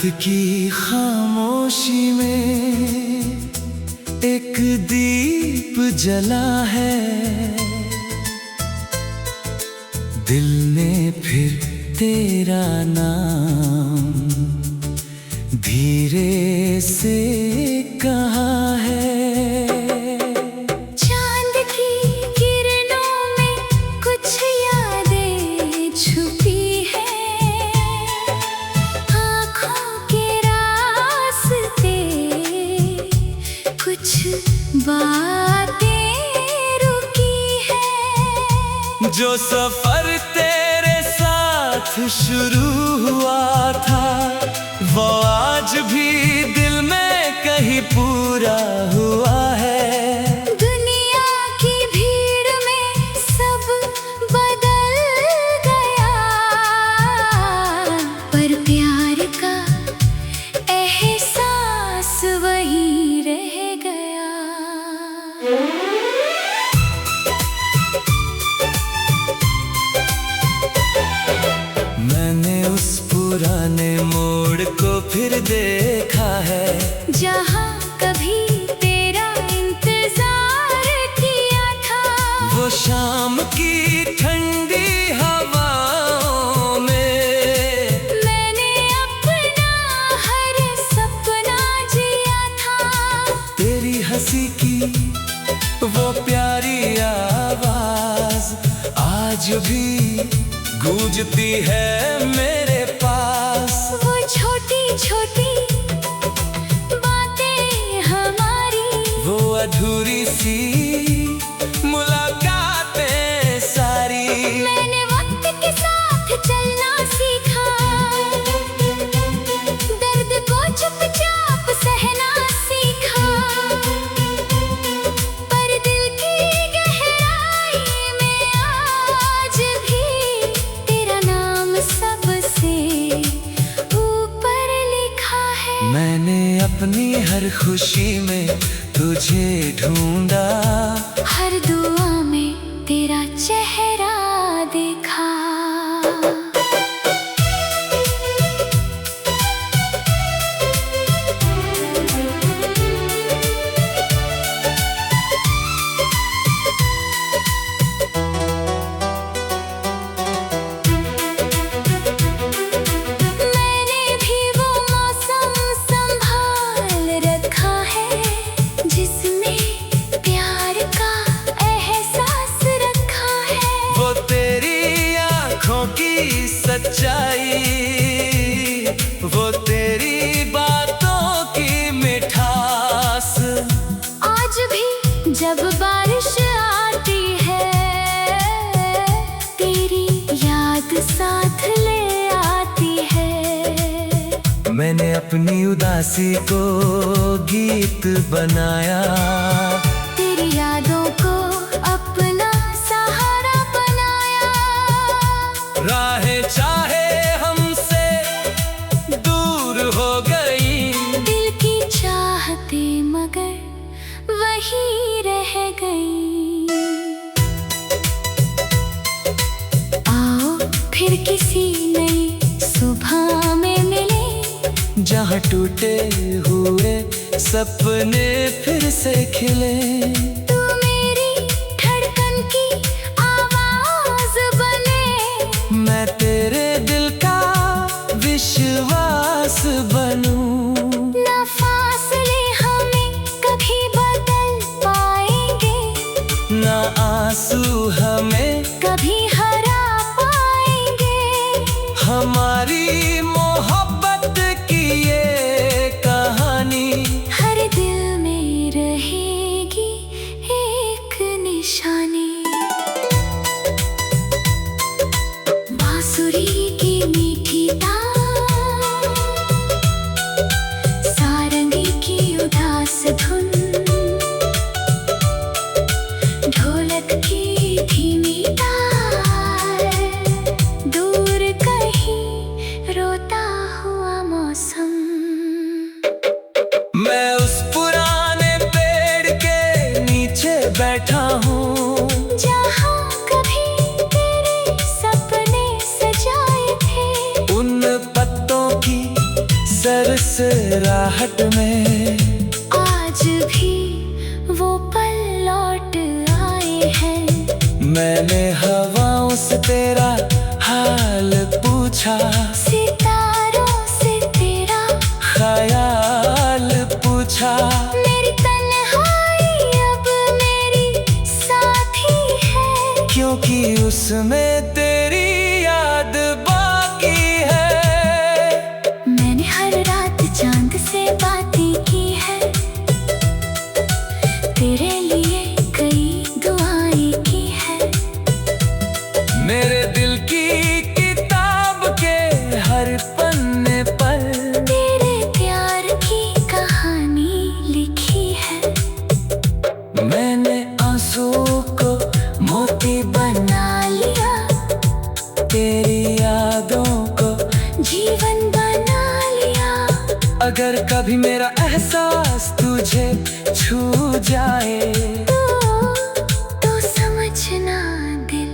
रात की खामोशी में एक दीप जला है। दिल ने फिर तेरा नाम धीरे से कहा है। चांद की किरणों में कुछ यादें छुपी है। आँखों के रास्ते कुछ बातें रुकी है। जो सफर तेरे साथ शुरू हुआ था वो आज भी दिल में कहीं पूरा हुआ है। दुनिया की भीड़ में सब बदल गया, पर प्यार का एहसास वही रह गया। मैंने उस पुराने मोड़ को फिर देखा है, जहाँ कभी तेरा इंतजार किया था। वो शाम की ठंडी हवाओं में मैंने अपना हर सपना जिया था। तेरी हंसी की वो प्यारी आवाज आज भी गूंजती है मेरे पास। वो छोटी छोटी बातें हमारी, वो अधूरी सी मुलाकातें सारी। मैंने वक्त के साथ चलना सीखा, दर्द को चुपचाप सहना सीखा। पर दिल की गहराई में आज भी तेरा नाम सबसे ऊपर लिखा है। मैंने अपनी हर खुशी में तुझे ढूंढा, हर दुआ में तेरा चेहरा देखा। मैंने भी वो मौसम संभाल रखा है, जिसमें प्यार का एहसास रखा है। वो तेरी आँखों की सच्चाई, वो तेरी बातों की मिठास। आज भी जब बारिश आती है, तेरी याद साथ ले आती है। मैंने अपनी उदासी को गीत बनाया, तेरी यादों को अपना सहारा बनाया। राहें चाहे हमसे दूर हो गई, दिल की चाहते मगर वही रह गई। आओ फिर किसी नई सुबह में मिले, जहाँ टूटे हुए सपने फिर से खिले। तू मेरी धड़कन की आवाज बने, मैं तेरे दिल का विश्वास बनूं। ना फासले हमें कभी बदल पाएंगे, ना आंसू हमें कभी हरा पाएंगे। हमारी मोहब्बत की ये कहानी हर दिल में रहेगी एक निशानी। बांसुरी की मीठी तान, सारंगी की उदास धुन, ढोलक की धीमी तार, दूर कहीं रोता हुआ मौसम। मैं उस पुराने पेड़ के नीचे बैठा हूँ, जहाँ कभी तेरे सपने सजाए थे। उन पत्तों की राहट में आज भी वो पल लौट आए हैं। मैंने हवाओं से तेरा हाल पूछा, सितारों से तेरा ख्याल पूछा। मेरी तन्हाई अब मेरी साथी है, क्योंकि उसमें तेरी याद बाकी है। मैंने हर रात चांद से बातें की है, तेरे लिए कई दुआएं की है। मेरे दिल की किताब के हर पन्ने पर तेरे प्यार की कहानी लिखी है। मैंने आंसू को मोती बना लिया, तेरी यादों को जीवन बना लिया। अगर कभी मेरा एहसास तुझे छू जाए तो समझना दिल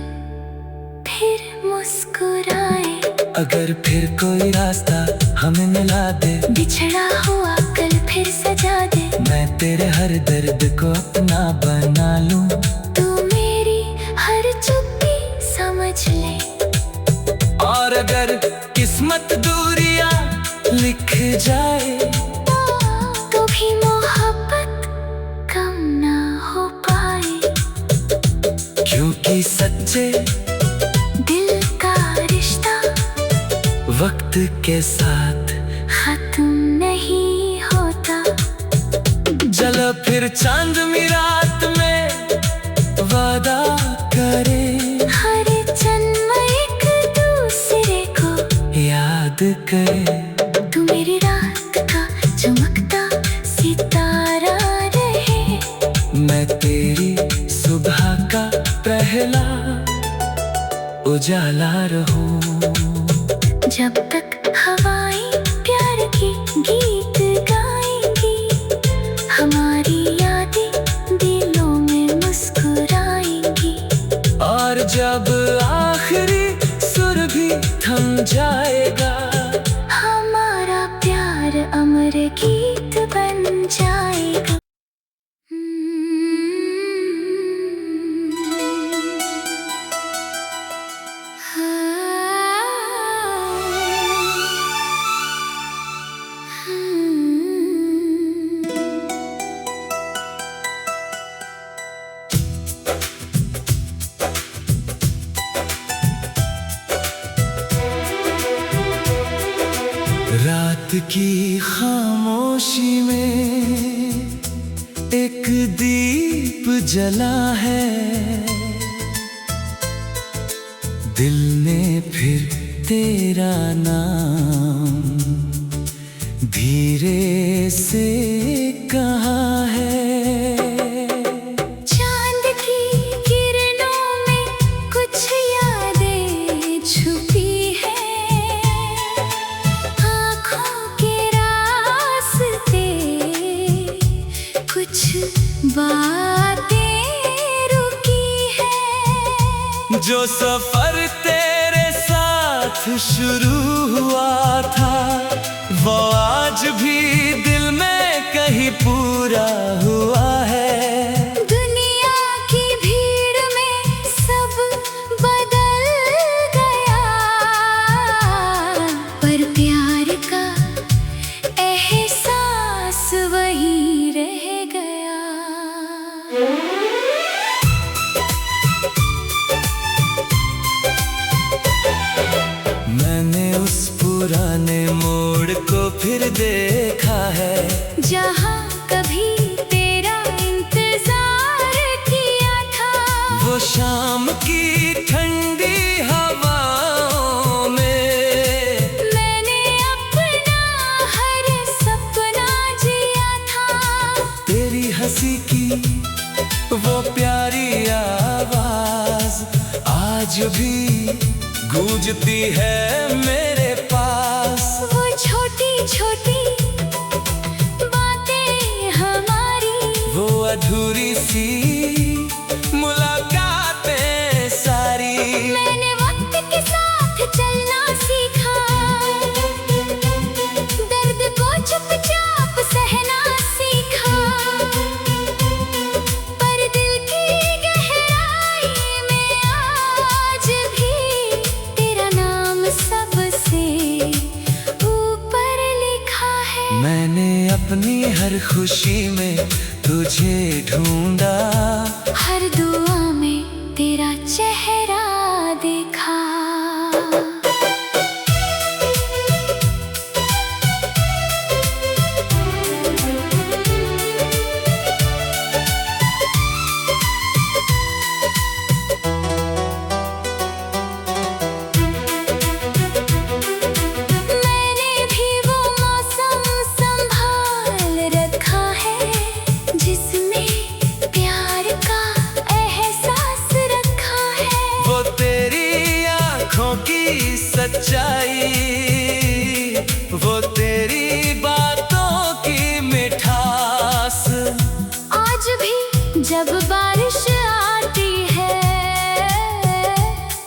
फिर मुस्कुराए। अगर फिर कोई रास्ता हमें मिला दे, बिछड़ा हुआ कल फिर सजा दे। मैं तेरे हर दर्द को अपना बना लूं। तू मेरी हर चुप्पी समझ ले। और अगर किस्मत दूरियां लिख जाए तो भी मोहब्बत कम ना हो पाए। क्योंकि सच्चे दिल का रिश्ता वक्त के साथ खत्म नहीं होता। चलो फिर चांदनी रात में वादा करे, हर जन्म एक दूसरे को याद करे। तू मेरी रात का चमकता सितारा रहे, मैं तेरी सुबह का पहला उजाला रहूं। जब तक हवाएं प्यार की गीत गाएंगी, हमारी यादें दिलों में मुस्कुराएंगी। और जब आखिरी सुर भी थम जाएगा, हमारा प्यार अमर गीत बन जाएगा। रात की खामोशी में एक दीप जला है, दिल ने फिर तेरा नाम धीरे से कहा है। चांद की किरणों में कुछ यादें छुपी हैं, आँखों के रास्ते कुछ बातें रुकी हैं। जो सफर तेरे साथ शुरू हुआ था, वो आज भी दिल में कहीं पूरा हुआ है। दुनिया की भीड़ में सब बदल गया, पर प्यार का एहसास वही रह गया। मैंने उस पुराने मोड़ को फिर देखा है, जहाँ कभी तेरा इंतजार किया था। वो शाम की ठंडी हवाओं में मैंने अपना हर सपना जिया था। तेरी हंसी की वो प्यारी आवाज आज भी गूंजती है मेरे पास। वो छोटी छोटी बातें हमारी, वो अधूरी सी मुलाकातें सारी। मैंने वक्त के साथ चलना सीखा, दर्द को चुपचाप खुशी में तुझे ढूंढा। हर दुआ में तेरा चेहरा देखा। मैंने भी वो मौसम संभाल रखा है जिसमें प्यार का एहसास रखा है। वो तेरी आँखों की सच्चाई, वो तेरी बातों की मिठास। आज भी जब बारिश आती है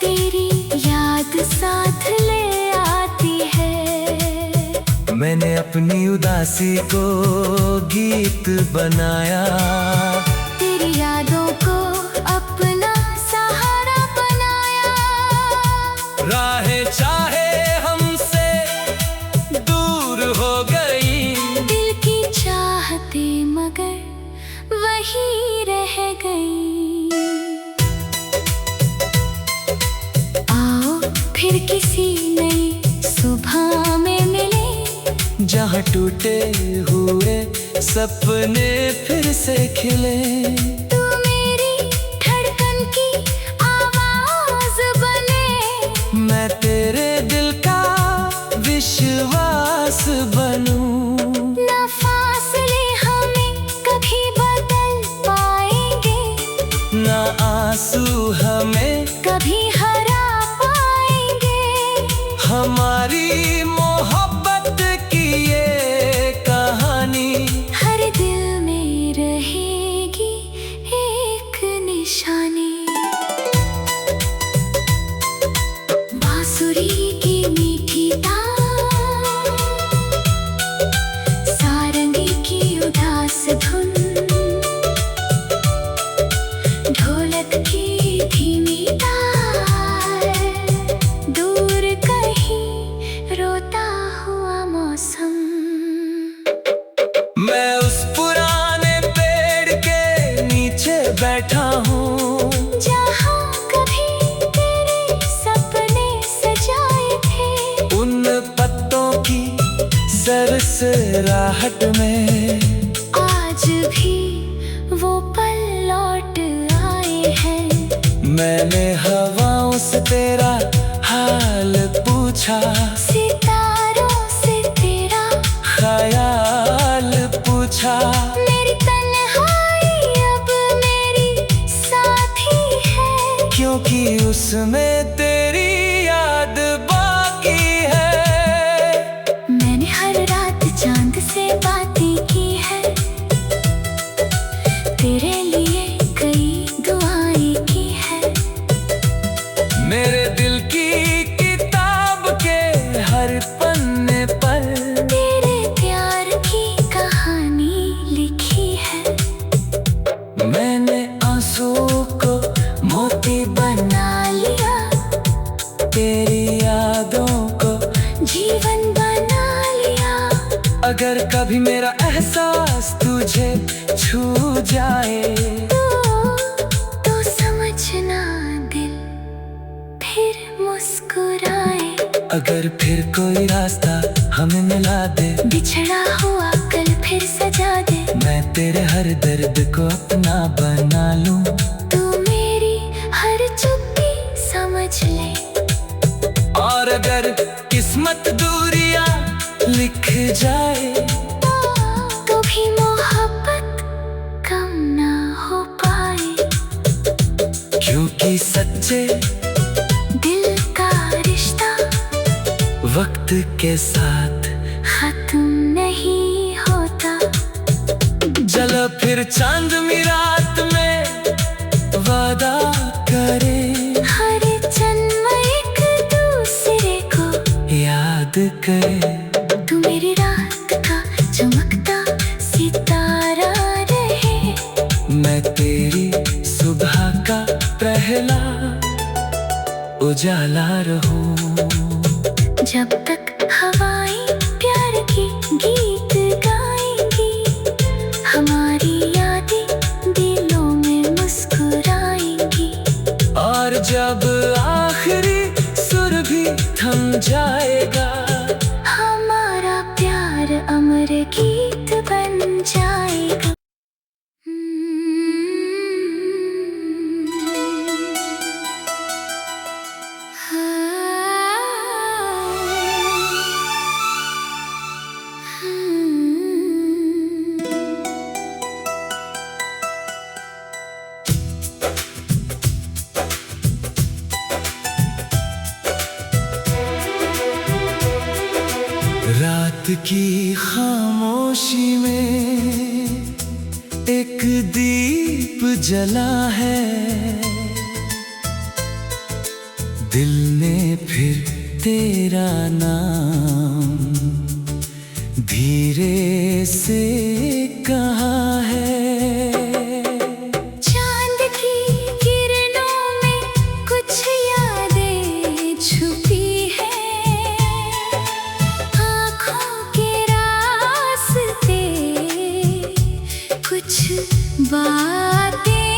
तेरी याद साथ ले आती है। मैंने अपनी उदासी को गीत बनाया, तेरी यादों को अपना सहारा बनाया। राहें चाहे हमसे दूर हो गई, दिल की चाहते मगर वही रह गई। आओ फिर किसी नई सुबह में मिले, जहाँ टूटे हुए सपने फिर से खिले। तू मेरी धड़कन की आवाज बने, मैं तेरे दिल का विश्वास बनूं। ना फासले हमें कभी बदल पाएंगे, ना आंसू हमें कभी हरा पाएंगे। हमारी मोहब्बत की ये कहानी हर दिल में रहेगी एक निशानी। बांसुरी की मीठी तान, सारंगी की उदास धुन, ढोलक की धीमी तार, दूर कहीं रोता हुआ मौसम। मैं उस पुराने पेड़ के नीचे बैठा हूँ, जहाँ कभी तेरे सपने सजाए थे। उन पत्तों की सरसराहट में आज भी वो पल लौट आए हैं। मैंने हवाओं से तेरा हाल पूछा, सितारों से तेरा ख्याल पूछा। मेरी तन्हाई अब मेरी साथी है, क्योंकि उसमें तेरी याद बाकी है। मैंने हर रात चांद से बातें की है, तेरे लिए कई दुआएं की है। मेरे दिल की किताब के हर पन्ने पर तेरे प्यार की कहानी लिखी है। मैंने आंसुओं को मोती बना लिया, तेरी यादों को जीवन बना लिया। अगर कभी मेरा एहसास तुझे छू जाए, तो समझना दिल फिर मुस्कुराए। अगर फिर कोई रास्ता हमें मिला दे, बिछड़ा हुआ कल फिर सजा दे। मैं तेरे हर दर्द को अपना बना लूं। तू मेरी हर चुप्पी समझ ले, और अगर किस्मत दूरियां लिख जाए, तो भी मोहब्बत कम ना हो पाए। क्योंकि सच्चे दिल का रिश्ता वक्त के साथ खत्म नहीं होता। चलो फिर चांदनी रात में वादा करें, हर जन्म एक दूसरे को याद करें। तू मेरी रात का चमकता सितारा रहे, मैं तेरी सुबह का पहला उजाला रहूं। जब तक हवाएं प्यार की गीत गाएंगी, की खामोशी में एक दीप जला है, दिल ने फिर तेरा नाम धीरे से कहा है। चांद की किरणों में कुछ यादें छुपी है, आँखों के रास्ते कुछ बातें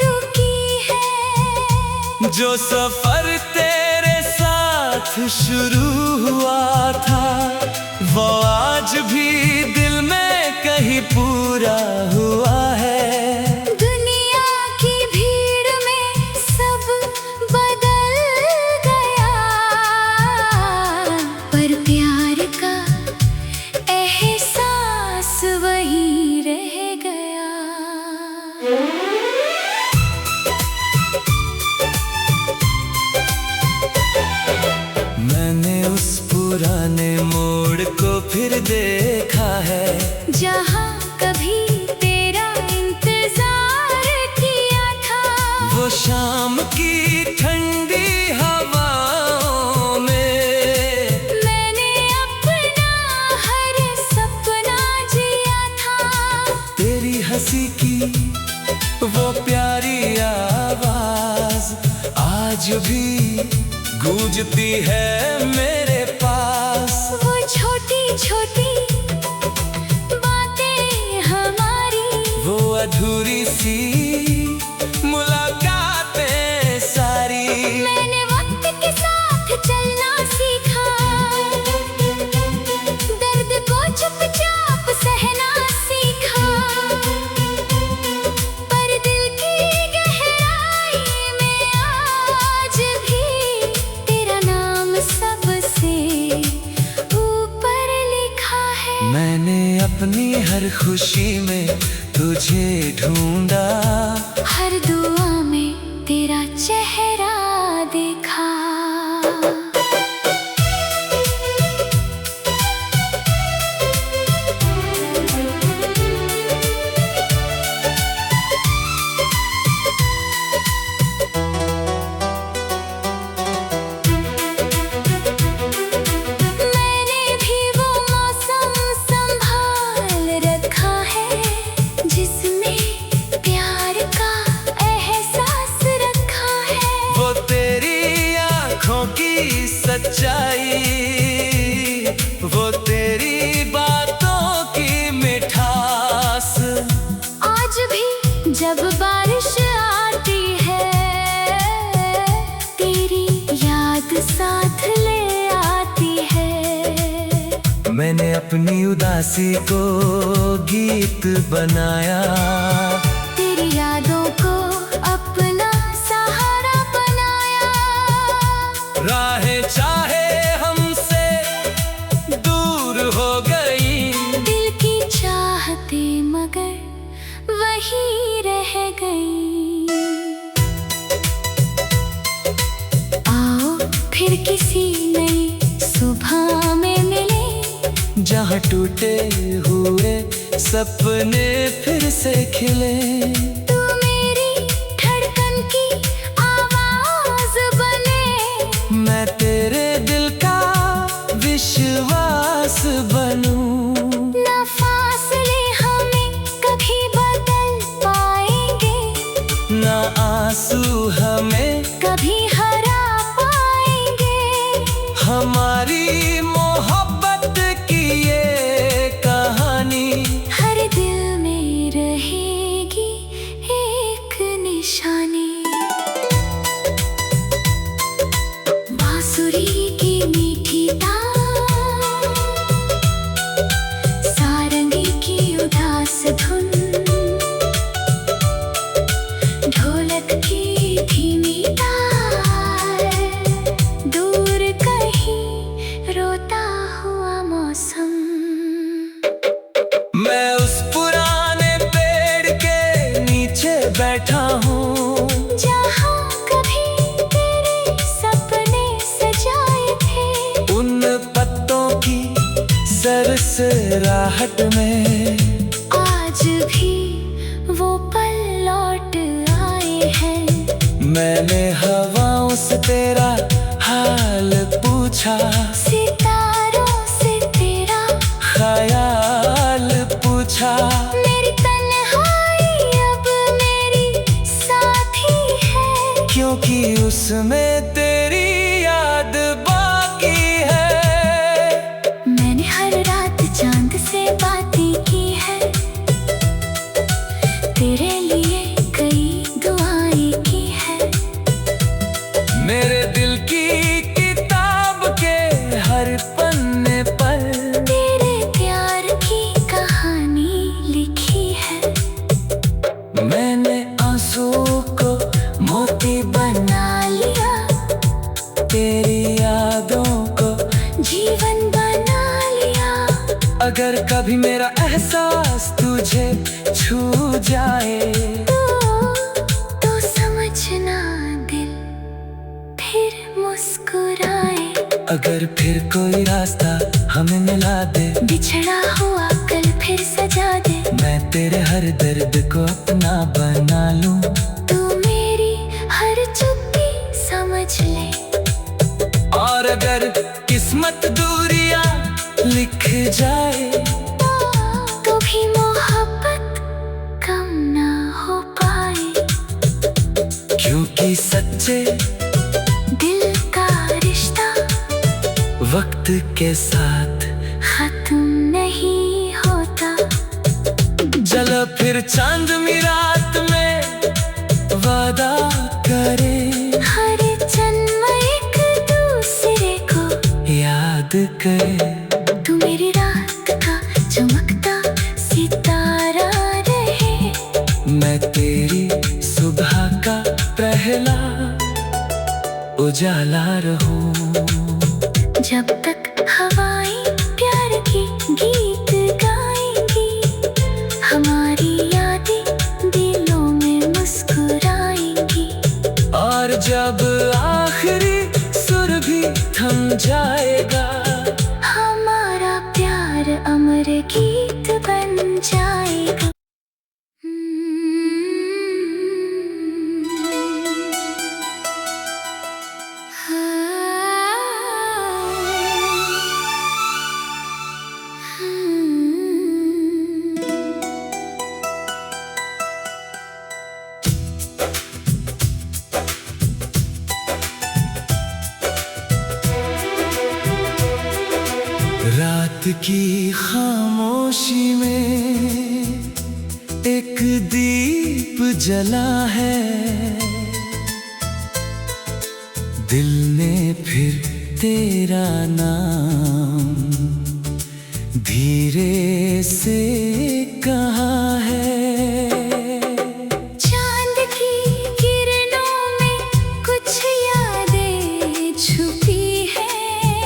रुकी है। जो सफर तेरे साथ शुरू हुआ था वो आज भी दिल में कहीं पूरा हुआ है। दुनिया की भीड़ में सब बदल गया, पर प्यार का एहसास वही रह गया। मैंने उस पुराने मोड़ को फिर देखा है, जहाँ कभी तेरा इंतजार किया था। वो शाम की ठंडी हवाओं में मैंने अपना हर सपना जिया था। तेरी हंसी की वो प्यारी आवाज आज भी गूंजती है मेरे पास। वो छोटी छोटी बातें हमारी, वो अधूरी सी मुलाकातें सारी। मैंने वक्त के साथ चलना सीखा, दर्द को चुपचाप सहना सीखा, पर दिल की गहराई में आज भी तेरा नाम सबसे ऊपर लिखा है। मैंने अपनी हर खुशी में तुझे ढूंढा, हर दुआ में तेरा चेहरा देखा। मैंने भी वो मौसम संभाल रखा है, जिसमें प्यार का एहसास रखा है। वो तेरी आँखों की सच्चाई, वो तेरी बातों की मिठास। आज भी जब बारिश आती है, तेरी याद साथ ले आती है। मैंने अपनी उदासी को गीत बनाया, तेरी यादों को अपना सहारा बनाया। राहें चाहे हमसे दूर हो गई, दिल की चाहते मगर वही रह गई। आओ फिर किसी नई सुबह में मिले, जहाँ टूटे हुए सपने फिर से खिले। तू मेरी धड़कन की आवाज बने, मैं तेरे दिल का विश्वास बनूं। ना फासले हमें कभी बदल पाएंगे, ना आंसू हमें कभी हरा पाएंगे। हमारी मोहब्बत की ये कहानी हर दिल में रहेगी एक निशानी। बांसुरी की मीठी तान, सारंगी की उदास धुन, ढोलक की धीमी तार, दूर कहीं रोता हुआ मौसम। मैं उस पुराने पेड़ के नीचे बैठा हूँ, जहाँ कभी तेरे सपने सजाए थे। उन पत्तों की राहट में आज भी वो पल लौट आए हैं। मैंने हवाओं से तेरा हाल पूछा, सितारों से तेरा ख्याल पूछा। मेरी तन्हाई अब मेरी साथी है, क्योंकि उसमें तेरी याद बाकी है। मैंने हर रात चांद से बातें की है, तेरे लिए कई दुआएं की है। मेरे दिल की किताब के हर पन्ने पर तेरे प्यार की कहानी लिखी है। मैंने आंसुओं को मोती बना लिया, तेरी यादों को जीवन बना लिया। अगर कभी मेरा एहसास तुझे छू जाए तो समझना दिल फिर मुस्कुराए। अगर फिर कोई रास्ता हमें मिला दे, बिछड़ा हुआ कल फिर सजा दे। मैं तेरे हर दर्द को अपना बना लूं। तू मेरी हर चुप्पी समझ ले, और अगर किस्मत दूरियां लिख जाए तो भी मोहब्बत कम ना हो पाए। क्योंकि सच्चे दिल का रिश्ता वक्त के साथ खत्म नहीं होता। चलो फिर चांदनी रात में वादा करें, हर जन्म एक दूसरे को याद करें। तू मेरी रात का चमकता सितारा रहे, मैं तेरी सुबह का पहला उजाला रहूं। जब तक हवाएं प्यार की गीत गाएंगी, हमारी यादें दिलों में मुस्कुराएंगी। और जब आखिरी सुर भी थम जाएगा, हमारा प्यार अमर गीत बन जाएगा। रात की खामोशी में एक दीप जला है, दिल ने फिर तेरा नाम धीरे से कहा है। चांद की किरणों में कुछ यादें छुपी हैं,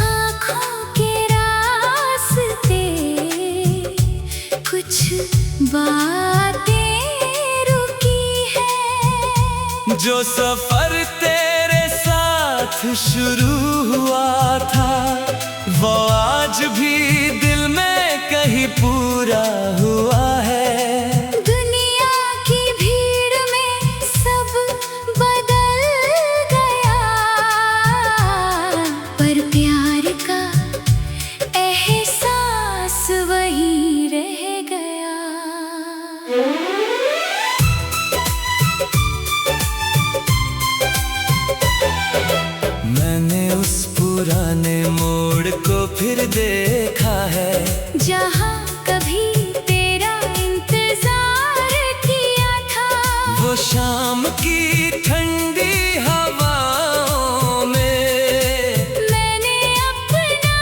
आँखों के रास्ते कुछ बातें रुकी हैं। जो सफर तेरे साथ शुरू हुआ था, वो आज भी दिल में कहीं पूरा हुआ है। दुनिया की भीड़ में सब बदल गया, पर प्यार का एहसास वही रह गया। मैंने उस पुराने मोड़ को फिर देखा है, जहाँ कभी तेरा इंतजार किया था। वो शाम की ठंडी हवाओं में मैंने अपना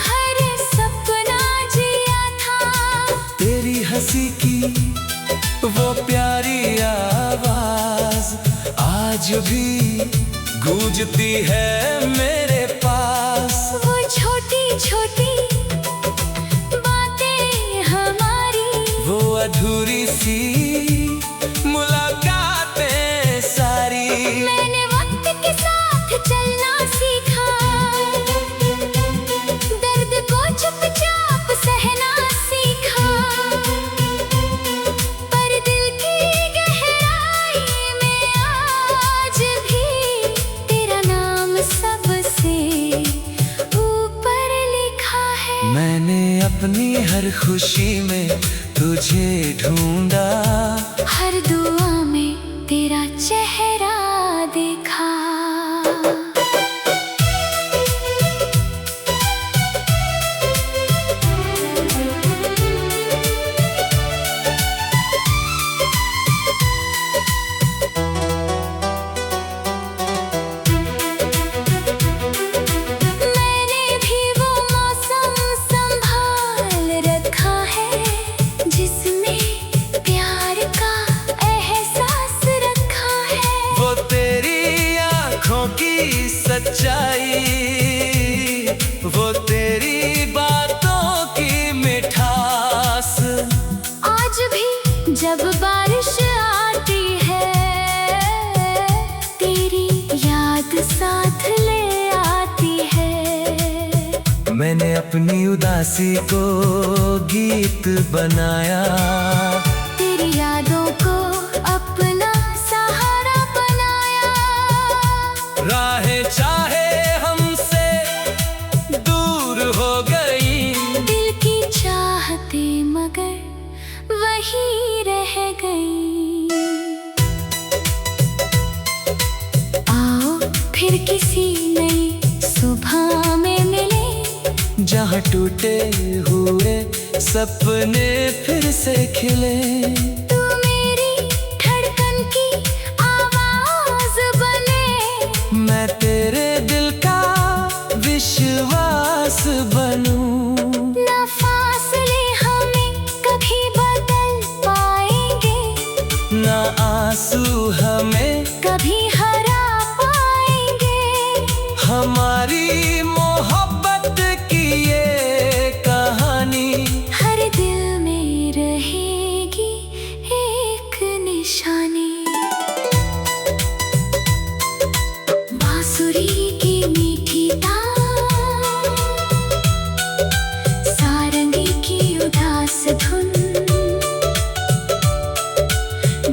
हर सपना जिया था। तेरी हंसी की वो प्यारी आवाज आज भी गूंजती है मेरे पास। वो छोटी छोटी बातें हमारी, वो अधूरी सी मुलाकातें सारी। मैंने वक्त के साथ चलना सीखा, दर्द को चुपचाप खुशी में तुझे ढूंढा। हर दुआ में तेरा चेहरा देखा। मैंने भी वो मौसम संभाल रखा है जिसमें प्यार का एहसास रखा है। वो तेरी आँखों की सच्चाई, वो तेरी बातों की मिठास। आज भी जब बारिश आती है तेरी याद साथ ले आती है। मैंने अपनी उदासी को गीत बनाया, तेरी यादों को अपना सहारा बनाया। राहें चाहे हमसे दूर हो गई, दिल की चाहते मगर वही रह गई। आओ फिर किसी नई सुबह में मिले, जहाँ टूटे हुए सपने फिर से खिले। तू मेरी धड़कन की आवाज बने, मैं तेरे दिल का विश्वास बनूं। ना फासले हमें कभी बदल पाएंगे, ना आंसू हमें कभी हरा पाएंगे। हमारी मोहब्बत की ये कहानी हर दिल में रहेगी एक निशानी। बांसुरी की मीठी तान, सारंगी की उदास धुन,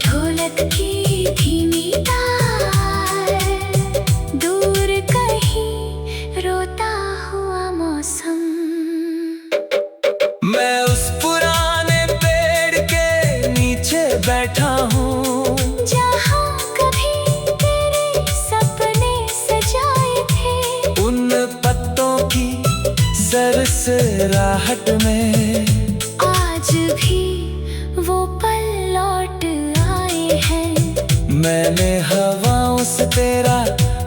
ढोलक की धीमी तार, दूर कहीं रोता हुआ मौसम। मैं उस पुराने पेड़ के नीचे बैठा हूँ, जहाँ कभी तेरे सपने सजाए थे। उन पत्तों की सरसराहट में आज भी वो पल लौट आए हैं। मैंने हवाओं से तेरा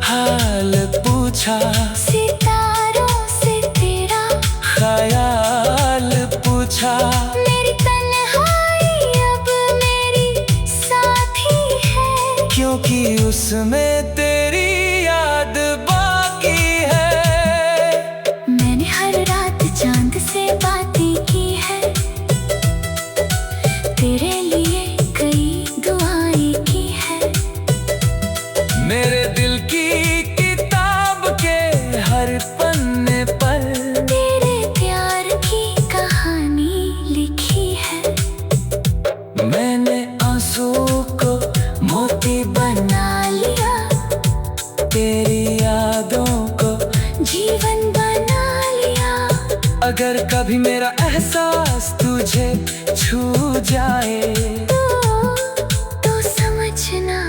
हाल पूछा, सितारों से तेरा ख्याल पूछा। मेरी तन्हाई अब मेरी साथी है, क्योंकि उसमें तेरी याद बाकी है। मैंने हर रात चांद से बातें की है, तेरे लिए कई दुआएं की है। मेरे दिल की किताब के हर पन्ने पर तेरे प्यार की कहानी लिखी है। मैंने आंसुओं को मोती बना लिया, तेरी यादों को जीवन बना लिया। अगर कभी मेरा एहसास तुझे छू जाए, तो समझना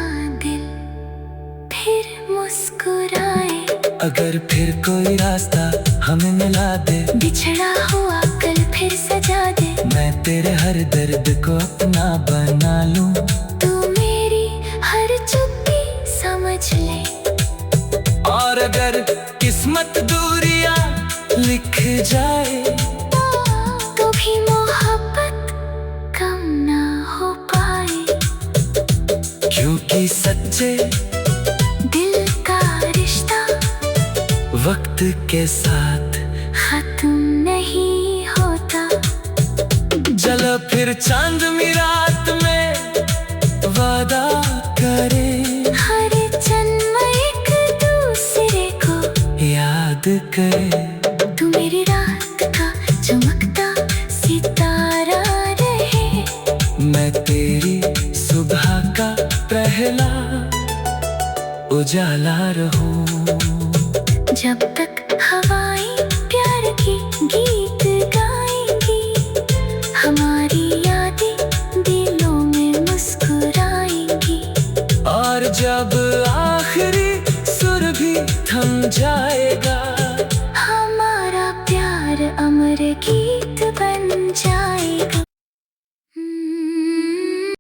दिल फिर मुस्कुराए। अगर फिर कोई रास्ता हमें मिला दे, बिछड़ा हुआ कल फिर सजा दे। मैं तेरे हर दर्द को अपना बना लूं। तू मेरी हर चुप्पी समझ ले, और अगर किस्मत दूरियां लिख जाए, तो भी मोहब्बत कम ना हो पाए। क्योंकि सच्चे दिल का रिश्ता वक्त के साथ खत्म नहीं होता। चलो फिर चांदनी रात में वादा करे, हर जन्म एक दूसरे को याद करे। तू मेरी रात का चमकता सितारा रहे, मैं तेरी सुबह का पहला उजाला रहूं। जब तक हवाएं प्यार की गीत गाएंगी, जब